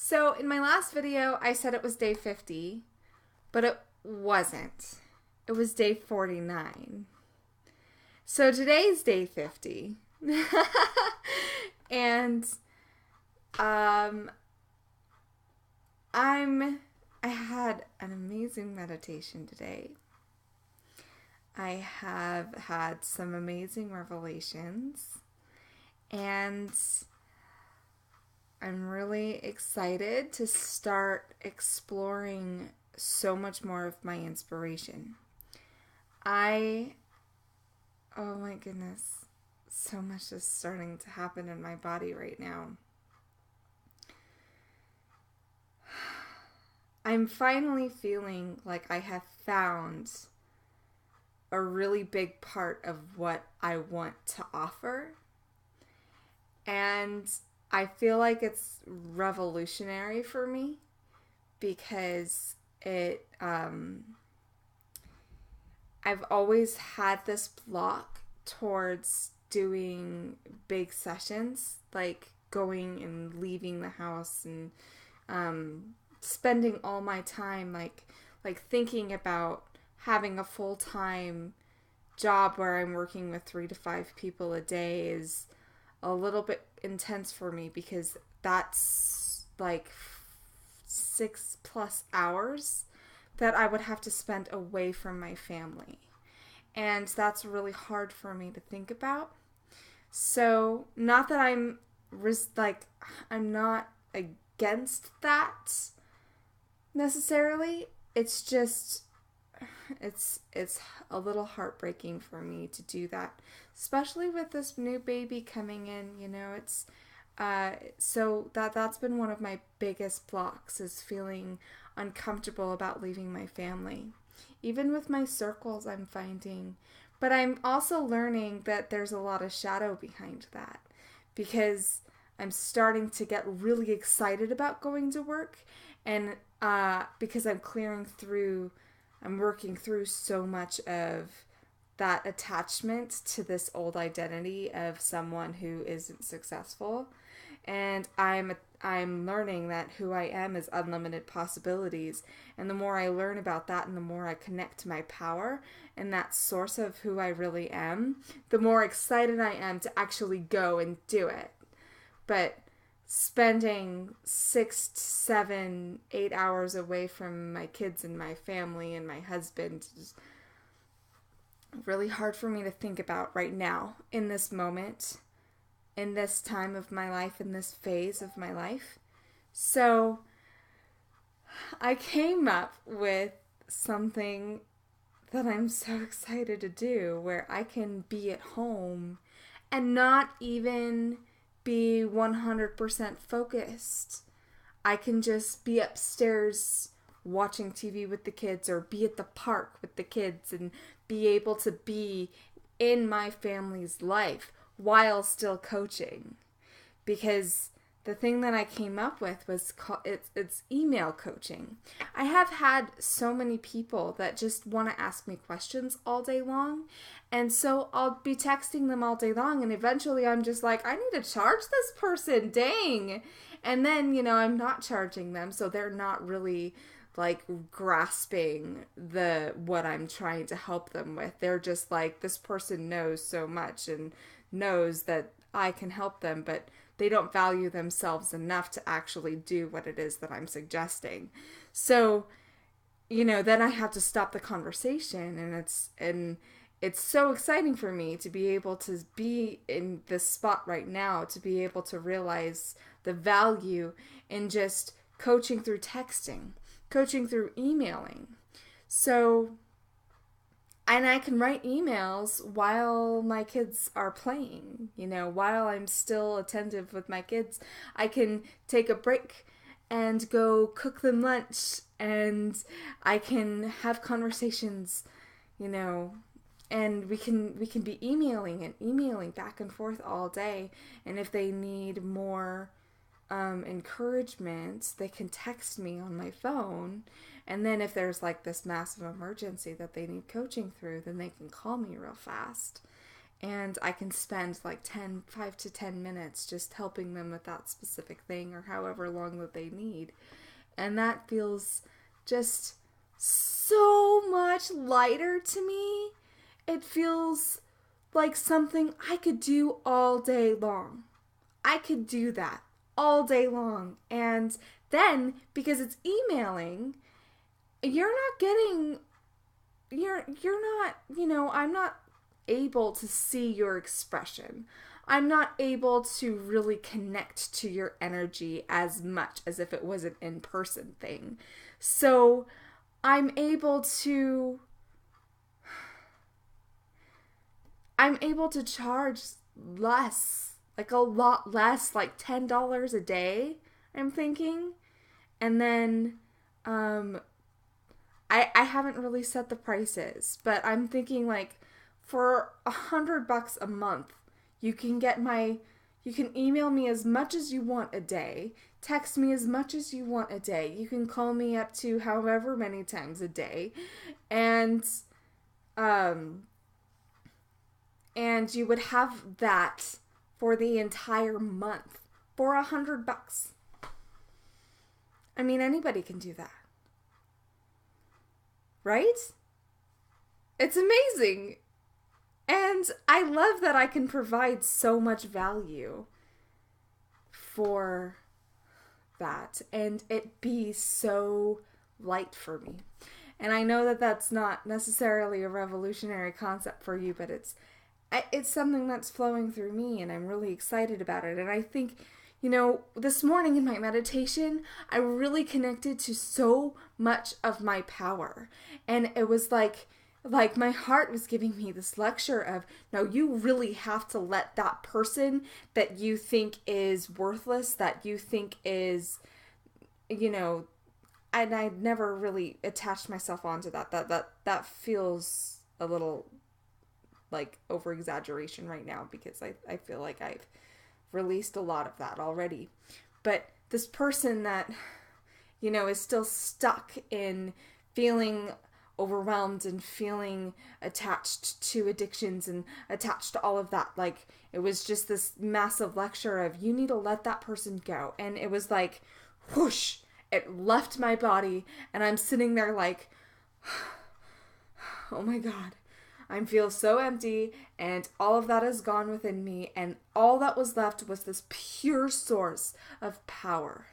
So in my last video, I said it was day 50, but it wasn't. It was day 49. So today's day 50. and um I had an amazing meditation today. I have had some amazing revelations, and I'm really excited to start exploring so much more of my inspiration. Oh my goodness, so much is starting to happen in my body right now. I'm finally feeling like I have found a really big part of what I want to offer. And I feel like it's revolutionary for me because I've always had this block towards doing big sessions, like going and leaving the house and spending all my time like thinking about having a full-time job where I'm working with 3 to 5 people a day is a little bit intense for me, because that's like 6+ hours that I would have to spend away from my family. And that's really hard for me to think about. So, not that I'm not against that necessarily. It's just it's a little heartbreaking for me to do that, especially with this new baby coming in. It's so that's been one of my biggest blocks, is feeling uncomfortable about leaving my family. Even with my circles, I'm finding, but I'm also learning that there's a lot of shadow behind that, because I'm starting to get really excited about going to work, and because I'm working through so much of that attachment to this old identity of someone who isn't successful. And I'm learning that who I am is unlimited possibilities. And the more I learn about that, and the more I connect to my power and that source of who I really am, the more excited I am to actually go and do it. But spending 6 to 7, 8 hours away from my kids and my family and my husband is really hard for me to think about right now, in this moment, in this time of my life, in this phase of my life. So I came up with something that I'm so excited to do, where I can be at home and not even be 100% focused. I can just be upstairs watching TV with the kids, or be at the park with the kids, and be able to be in my family's life while still coaching. Because the thing that I came up with was it's email coaching. I have had so many people that just want to ask me questions all day long, and so I'll be texting them all day long, and eventually I'm just like, I need to charge this person, dang. And then, I'm not charging them, so they're not really like grasping what I'm trying to help them with. They're just like, this person knows so much and knows that I can help them, but they don't value themselves enough to actually do what it is that I'm suggesting. So, then I have to stop the conversation, and it's so exciting for me to be able to be in this spot right now, to be able to realize the value in just coaching through texting, coaching through emailing. So, and I can write emails while my kids are playing, while I'm still attentive with my kids. I can take a break and go cook them lunch, and I can have conversations, and we can be emailing back and forth all day. And if they need more encouragement, they can text me on my phone. And then if there's like this massive emergency that they need coaching through, then they can call me real fast. And I can spend like 5 to 10 minutes just helping them with that specific thing or however long that they need. And that feels just so much lighter to me. It feels like something I could do all day long. I could do that all day long. And then, because it's emailing, you're not getting, you're not, I'm not able to see your expression. I'm not able to really connect to your energy as much as if it was an in-person thing. So I'm able to charge less, like a lot less, like $10 a day, I'm thinking. And then I haven't really set the prices, but I'm thinking like for $100 a month, you can email me as much as you want a day, text me as much as you want a day. You can call me up to however many times a day, and you would have that for the entire month for $100. I mean, anybody can do that, right? It's amazing. And I love that I can provide so much value for that and it be so light for me. And I know that that's not necessarily a revolutionary concept for you, but it's something that's flowing through me and I'm really excited about it. And I think, this morning in my meditation, I really connected to so much of my power. And it was like my heart was giving me this lecture of, no, you really have to let that person that you think is worthless, that you think is, and I never really attached myself onto that. That feels a little like over exaggeration right now because I feel like I've released a lot of that already. But this person that, is still stuck in feeling overwhelmed and feeling attached to addictions and attached to all of that. Like, it was just this massive lecture of, you need to let that person go. And it was like, whoosh, it left my body. And I'm sitting there like, oh my God, I feel so empty. And all of that is gone within me. And all that was left was this pure source of power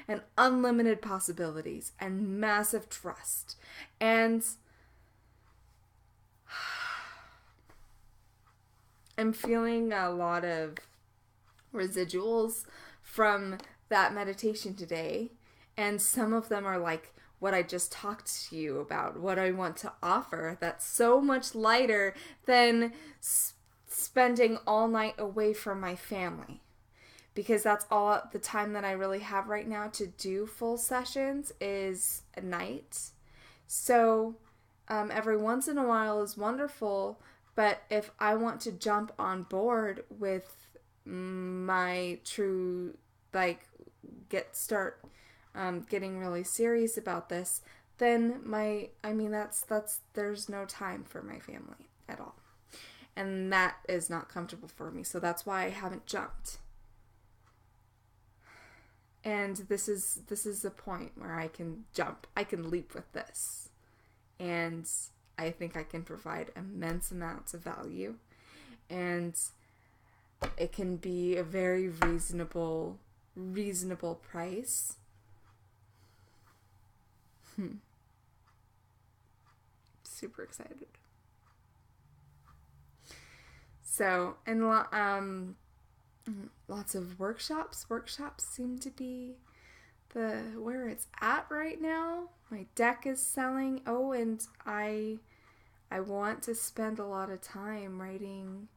and unlimited possibilities and massive trust. And I'm feeling a lot of residuals from that meditation today. And some of them are like what I just talked to you about, what I want to offer. That's so much lighter than spending all night away from my family. Because that's all the time that I really have right now to do full sessions is at night. So every once in a while is wonderful, but if I want to jump on board with my true, getting really serious about this, then there's no time for my family at all. And that is not comfortable for me. So that's why I haven't jumped. And this is a point where I can jump. I can leap with this. And I think I can provide immense amounts of value. And it can be a very reasonable price. Super excited. So, and lots of workshops. Workshops seem to be where it's at right now. My deck is selling. Oh, and I want to spend a lot of time writing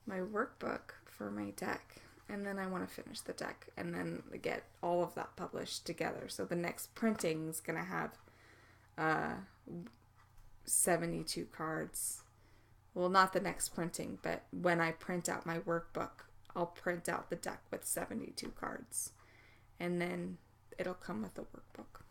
my workbook for my deck. And then I want to finish the deck and then get all of that published together. So the next printing is going to have 72 cards. Well, not the next printing, but when I print out my workbook, I'll print out the deck with 72 cards. And then it'll come with a workbook.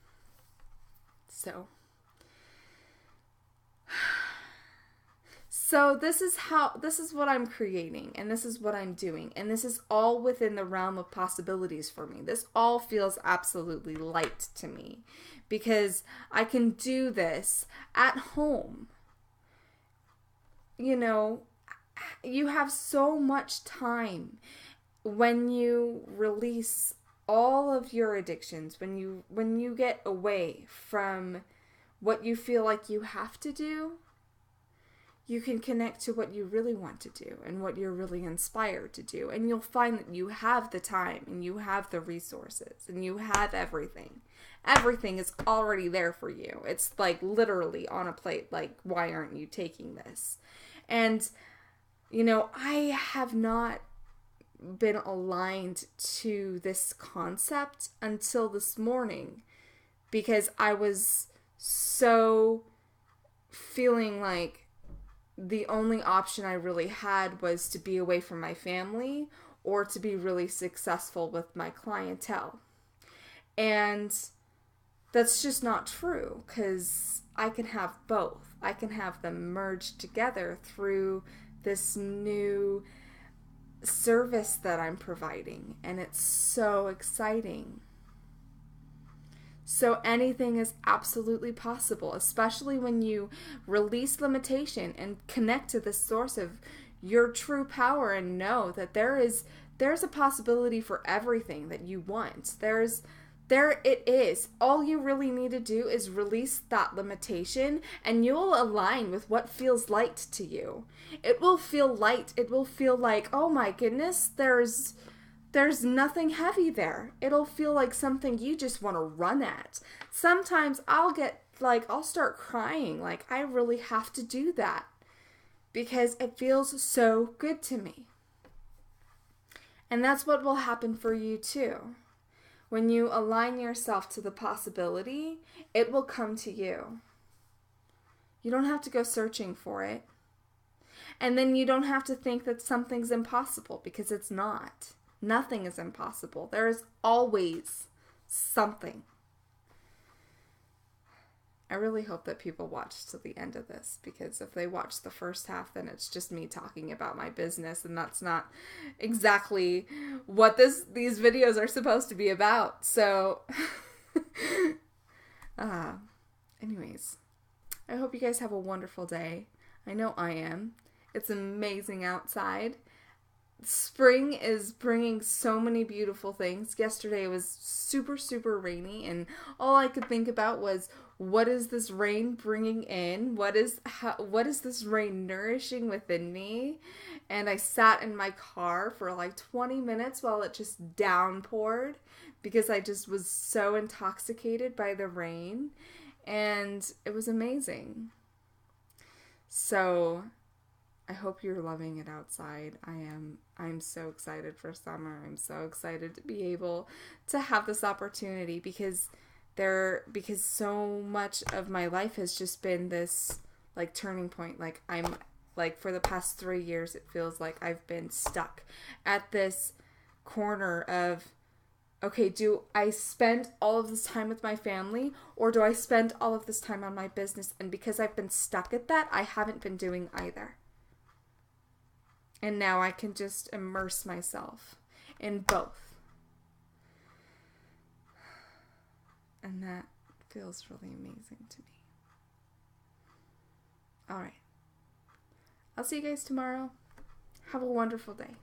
So this is what I'm creating, and this is what I'm doing, and this is all within the realm of possibilities for me. This all feels absolutely light to me because I can do this at home. You know, you have so much time when you release all of your addictions, when you get away from what you feel like you have to do. You can connect to what you really want to do and what you're really inspired to do. And you'll find that you have the time and you have the resources and you have everything. Everything is already there for you. It's like literally on a plate. Like, why aren't you taking this? And, you know, I have not been aligned to this concept until this morning because I was so feeling like the only option I really had was to be away from my family or to be really successful with my clientele. And that's just not true because I can have both. I can have them merged together through this new service that I'm providing. And it's so exciting. So anything is absolutely possible, especially when you release limitation and connect to the source of your true power and know that there's a possibility for everything that you want. There it is. All you really need to do is release that limitation and you'll align with what feels light to you. It will feel light. It will feel like, "Oh my goodness, there's nothing heavy there." It'll feel like something you just want to run at. Sometimes I'll start crying. Like, I really have to do that because it feels so good to me. And that's what will happen for you too. When you align yourself to the possibility, it will come to you. You don't have to go searching for it. And then you don't have to think that something's impossible because it's not. Nothing is impossible. There is always something. I really hope that people watch to the end of this because if they watch the first half, then it's just me talking about my business, and that's not exactly what these videos are supposed to be about. So, anyways, I hope you guys have a wonderful day. I know I am. It's amazing outside. Spring is bringing so many beautiful things. Yesterday was super, super rainy, and all I could think about was, what is this rain bringing in? What is this rain nourishing within me? And I sat in my car for like 20 minutes while it just downpoured because I just was so intoxicated by the rain, and it was amazing. So I hope you're loving it outside. I'm so excited for summer. I'm so excited to be able to have this opportunity because so much of my life has just been this like turning point. Like I'm like for the past 3 years it feels like I've been stuck at this corner of, okay, do I spend all of this time with my family or do I spend all of this time on my business? And because I've been stuck at that, I haven't been doing either. And now I can just immerse myself in both. And that feels really amazing to me. All right. I'll see you guys tomorrow. Have a wonderful day.